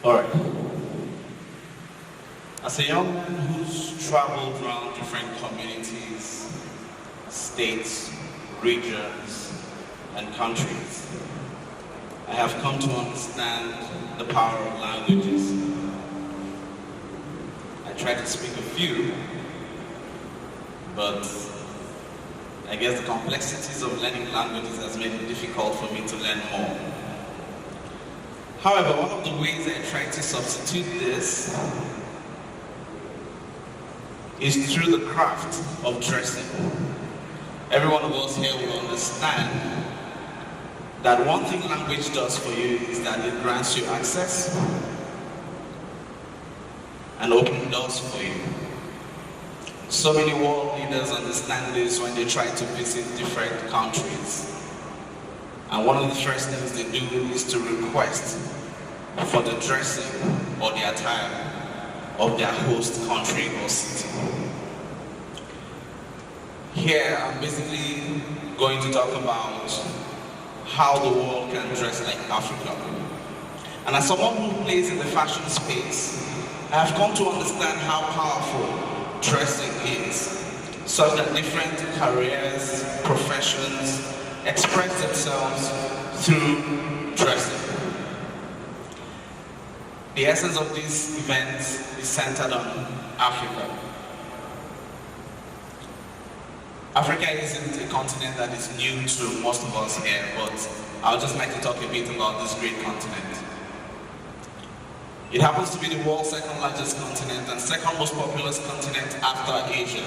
Alright. As a young man who's traveled around different communities, states, regions, and countries, I have come to understand the power of languages. I try to speak a few, but I guess the complexities of learning languages has made it difficult for me to learn more. However, one of the ways I try to substitute this is through the craft of dressing. Every one of us here will understand that one thing language does for you is that it grants you access and opens doors for you. So many world leaders understand this when they try to visit different countries. And one of the first things they do is to request for the dressing or the attire of their host country or city. Here, I'm basically going to talk about how the world can dress like Africa. And as someone who plays in the fashion space, I have come to understand how powerful dressing is, such that different careers, professions express themselves through dressing. The essence of this event is centered on Africa. Africa isn't a continent that is new to most of us here, but I would just like to talk a bit about this great continent. It happens to be the world's second largest continent and second most populous continent after Asia,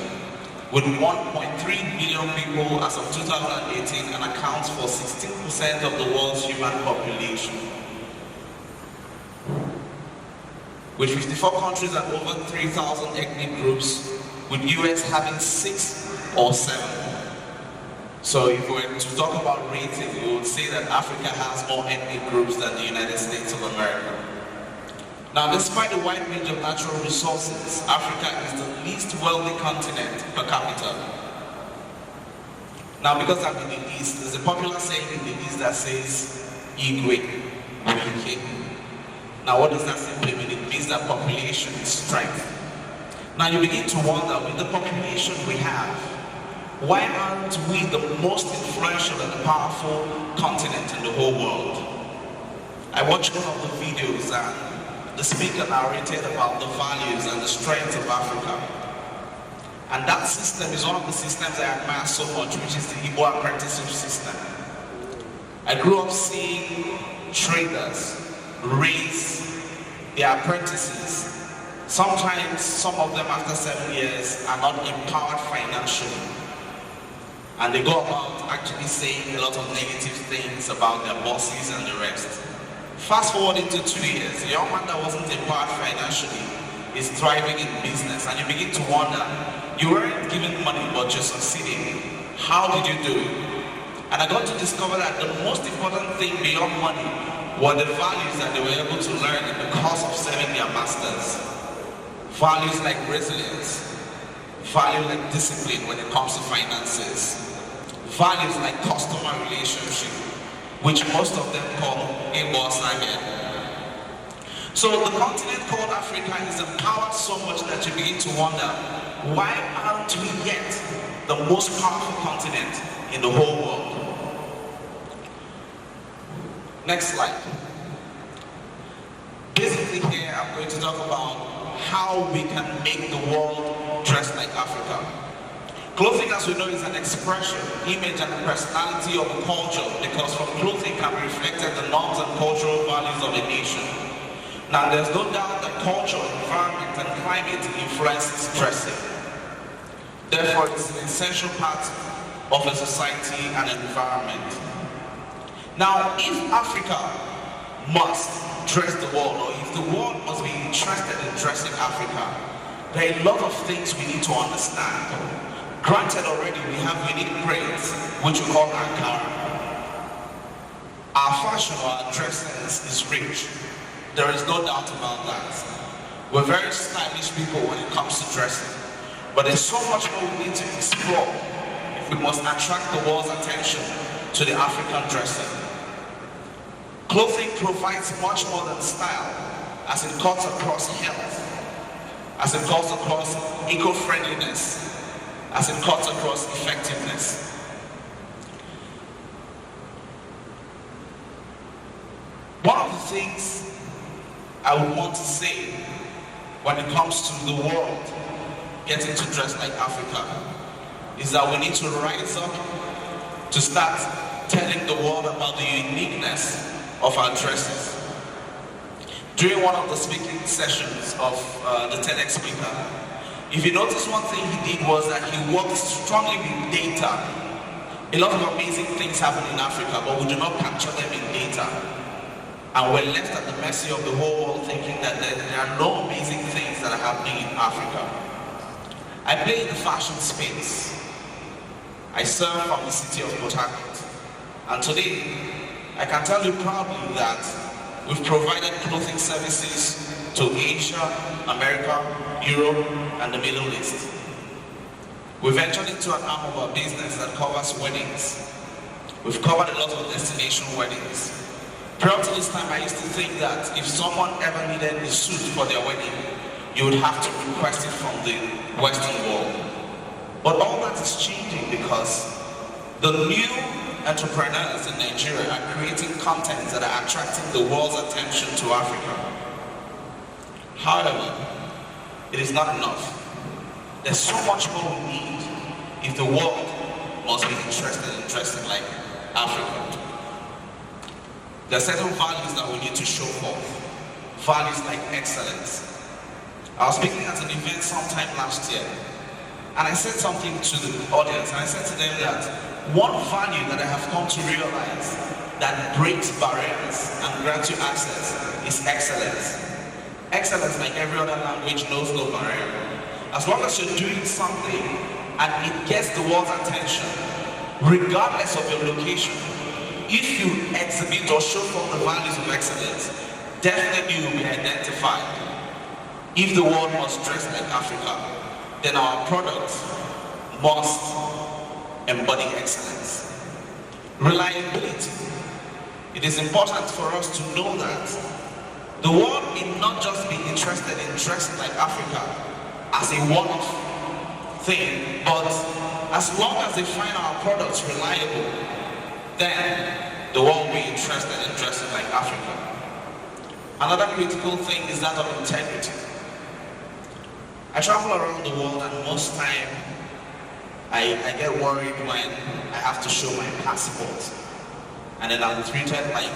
with 1.3 billion people as of 2018 and accounts for 16% of the world's human population. With 54 countries and over 3,000 ethnic groups, with US having 6 or 7. So if we were to talk about rating, we would say that Africa has more ethnic groups than the United States of America. Now, despite the wide range of natural resources, Africa is the least wealthy continent per capita. Now, because I'm in the East, there's a popular saying in the East that says, Igwe, Wike. Now, what does that simply mean? It means that population is strength. Now, you begin to wonder, with the population we have, why aren't we the most influential and powerful continent in the whole world? I watched one of the videos and the speaker narrated about the values and the strengths of Africa. And that system is one of the systems I admire so much, which is the Igbo apprenticeship system. I grew up seeing traders raise their apprentices. Sometimes, some of them after 7 years are not empowered financially. And they go about actually saying a lot of negative things about their bosses and the rest. Fast forward into 2 years, a young man that wasn't empowered financially is thriving in business, and you begin to wonder, you weren't given money but you're succeeding. How did you do it? And I got to discover that the most important thing beyond money were the values that they were able to learn in the course of serving their masters. Values like resilience, values like discipline when it comes to finances, values like customer relationship, which most of them call a boss again. So the continent called Africa is empowered so much that you begin to wonder, why aren't we yet the most powerful continent in the whole world? Next slide. Basically here I'm going to talk about how we can make the world dress like Africa. Clothing, as we know, is an expression, image, and personality of a culture, because from clothing can be reflected the norms and cultural values of a nation. Now, there's no doubt that culture, environment, and climate influences dressing. Therefore, it's an essential part of a society and environment. Now, if Africa must dress the world, or if the world must be interested in dressing Africa, there are a lot of things we need to understand. Granted, already we have unique braids, which we call Ankara. Our fashion or our dress sense is rich. There is no doubt about that. We're very stylish people when it comes to dressing. But there's so much more we need to explore if we must attract the world's attention to the African dressing. Clothing provides much more than style. as it cuts across health, as it cuts across eco-friendliness, as it cuts across effectiveness. One of the things I would want to say when it comes to the world getting to dress like Africa is that we need to rise up to start telling the world about the uniqueness of our dresses. During one of the speaking sessions of the TEDx speaker, if you notice, one thing he did was that he worked strongly with data. A lot of amazing things happen in Africa, but we do not capture them in data. And we're left at the mercy of the whole world thinking that there are no amazing things that are happening in Africa. I play in the fashion space. I serve from the city of Port Harcourt. And today, I can tell you proudly that we've provided clothing services to Asia, America, Europe, and the Middle East. We've entered into an arm of our business that covers weddings. We've covered a lot of destination weddings. Prior to this time, I used to think that if someone ever needed a suit for their wedding, you would have to request it from the Western world. But all that is changing because the new entrepreneurs in Nigeria are creating content that are attracting the world's attention to Africa. However, it is not enough. There's so much more we need if the world must be interested in dressing like Africa. There are certain values that we need to show forth. Values like excellence. I was speaking at an event sometime last year, and I said something to the audience, and I said to them that one value that I have come to realize that breaks barriers and grants you access is excellence. Excellence, like every other language, knows no barrier. As long as you're doing something and it gets the world's attention, regardless of your location, if you exhibit or show forth the values of excellence, definitely you will be identified. If the world must dress like Africa, then our products must embody excellence. Reliability. It is important for us to know that the world may not just be interested in dressing like Africa as a one-off thing, but as long as they find our products reliable, then the world will be interested in dressing like Africa. Another critical thing is that of integrity. I travel around the world, and most time I get worried when I have to show my passport, and then I'm treated like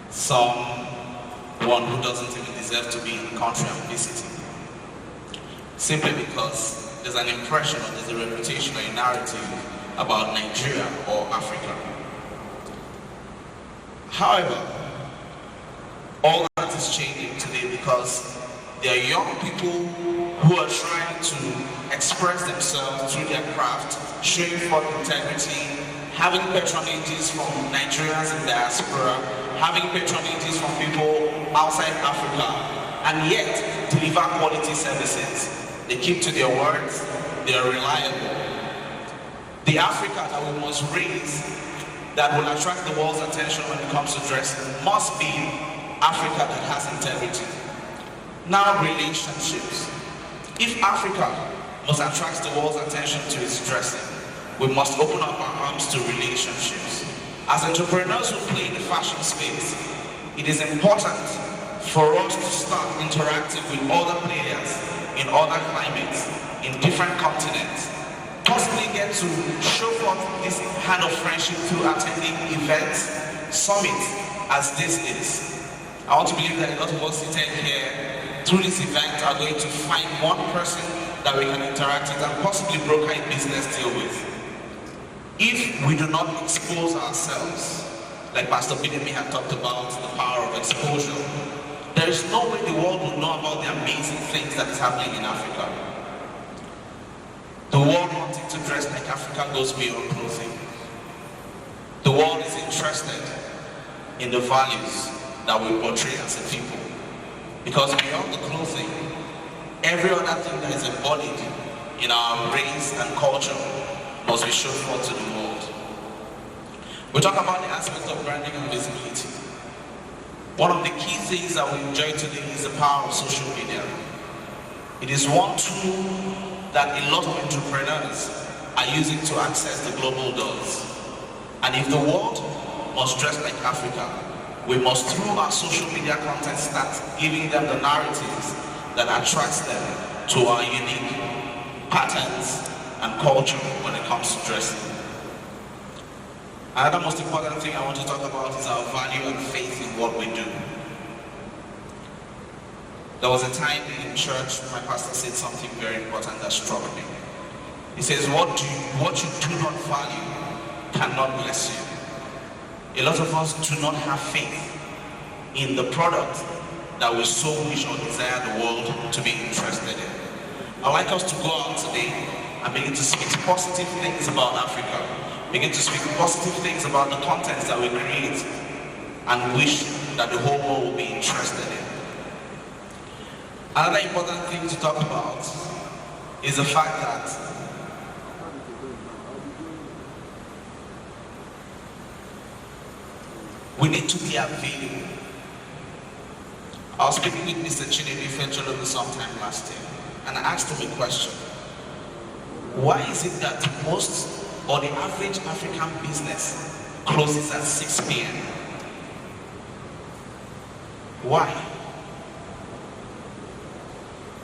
someone who doesn't even deserve to be in the country I'm visiting. Simply because there's an impression or there's a reputation or a narrative about Nigeria or Africa. However, all that is changing today because there are young people who are trying to express themselves through their craft, showing forth integrity, having patronages from Nigerians in diaspora, having patronages from people outside Africa, and yet deliver quality services. They keep to their words, they are reliable. The Africa that we must raise, that will attract the world's attention when it comes to dressing, must be Africa that has integrity. Now, relationships. If Africa must attract the world's attention to its dressing, we must open up our arms to relationships. As entrepreneurs who play in the fashion space, it is important for us to start interacting with other players in other climates, in different continents, possibly get to show forth this kind of friendship through attending events, summits, as this is. I want to believe that a lot of us sitting here through this event are going to find one person that we can interact with and possibly broker a business deal with. If we do not expose ourselves, like Pastor Bidemi had talked about, the power of exposure, there is no way the world will know about the amazing things that is happening in Africa. The world wanting to dress like Africa goes beyond clothing. The world is interested in the values that we portray as a people. Because beyond the clothing, every other thing that is embodied in our race and culture must be shown forth to the world. We talk about the aspect of branding and visibility. One of the keys things that we enjoy today is the power of social media. It is one tool that a lot of entrepreneurs are using to access the global doors. And if the world must dress like Africa, we must, through our social media content, start giving them the narratives that attracts them to our unique patterns and culture when it comes to dressing. Another most important thing I want to talk about is our value and faith in what we do. There was a time in church my pastor said something very important that struck me. He says, what you do not value cannot bless you. A lot of us do not have faith in the product that we so wish or desire the world to be interested in. I'd like us to go out today and begin to speak positive things about Africa. Begin to speak positive things about the contents that we create and wish that the whole world will be interested in. Another important thing to talk about is the fact that we need to be available. I was speaking with Mr. Chinedu sometime last year, and I asked him a question. Why is it that most or the average African business closes at 6 p.m.? Why?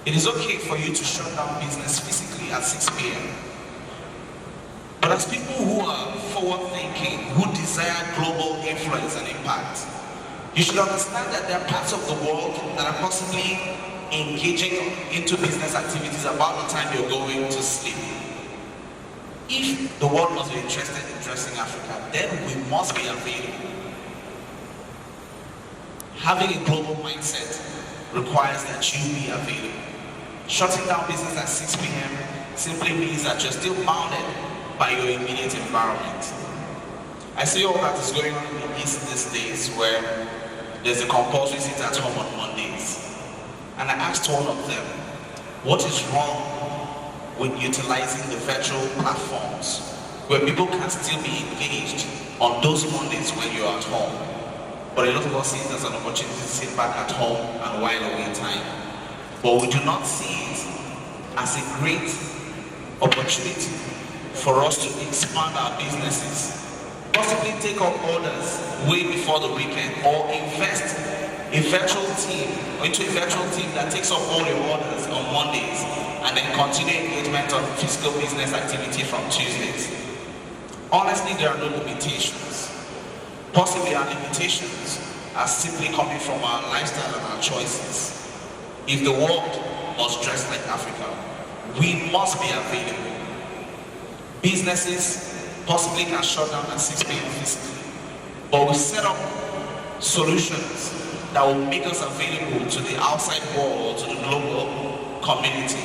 It is okay for you to shut down business physically at 6 p.m. But as people who are forward-thinking, who desire global influence and impact, you should understand that there are parts of the world that are possibly engaging into business activities about the time you're going to sleep. If the world must be interested in dressing Africa, then we must be available. Having a global mindset requires that you be available. Shutting down business at 6 p.m. simply means that you're still bounded by your immediate environment. I see all that is going on in the East these days, where there's a compulsory sit at home on Mondays. And I asked one of them, what is wrong with utilizing the virtual platforms where people can still be engaged on those Mondays when you're at home? But a lot of us see it as an opportunity to sit back at home and while away time. But we do not see it as a great opportunity for us to expand our businesses, possibly take up orders way before the weekend, or invest into a virtual team that takes up all your orders on Mondays and then continue engagement on physical business activity from Tuesdays. Honestly, there are no limitations. Possibly our limitations are simply coming from our lifestyle and our choices. If the world must dress like Africa, we must be available. Businesses possibly can shut down at 6 p.m. physically, but we set up solutions that will make us available to the outside world, to the global community,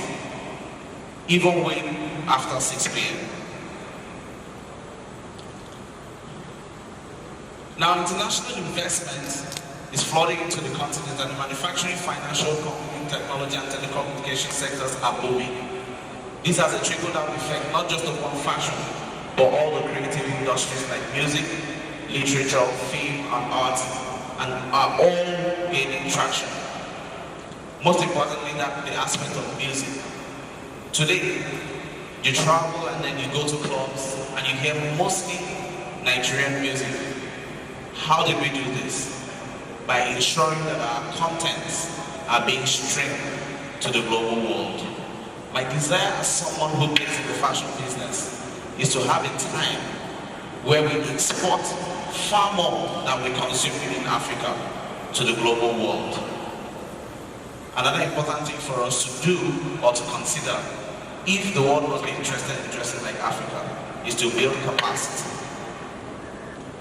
even way after 6 p.m. Now, international investment is flooding into the continent, and the manufacturing, financial, technology, and telecommunication sectors are booming. This has a trickle-down effect, not just upon fashion, but all the creative industries like music, literature, film, and art, and are all gaining traction. Most importantly, the aspect of music. Today, you travel and then you go to clubs and you hear mostly Nigerian music. How did we do this? By ensuring that our contents are being streamed to the global world. My desire as someone who gets in the fashion business is to have a time where we export far more than we consume in Africa to the global world. Another important thing for us to do or to consider, if the world must be interested in dressing like Africa, is to build capacity.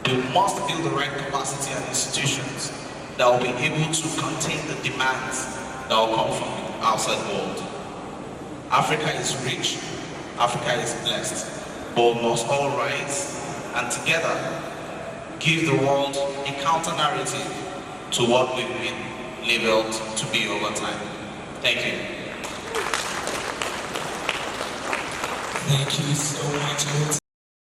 We must build the right capacity and institutions that will be able to contain the demands that will come from the outside world. Africa is rich, Africa is blessed, but we must all rise and together give the world a counter-narrative to what we've been labeled to be over time. Thank you. Thank you so much.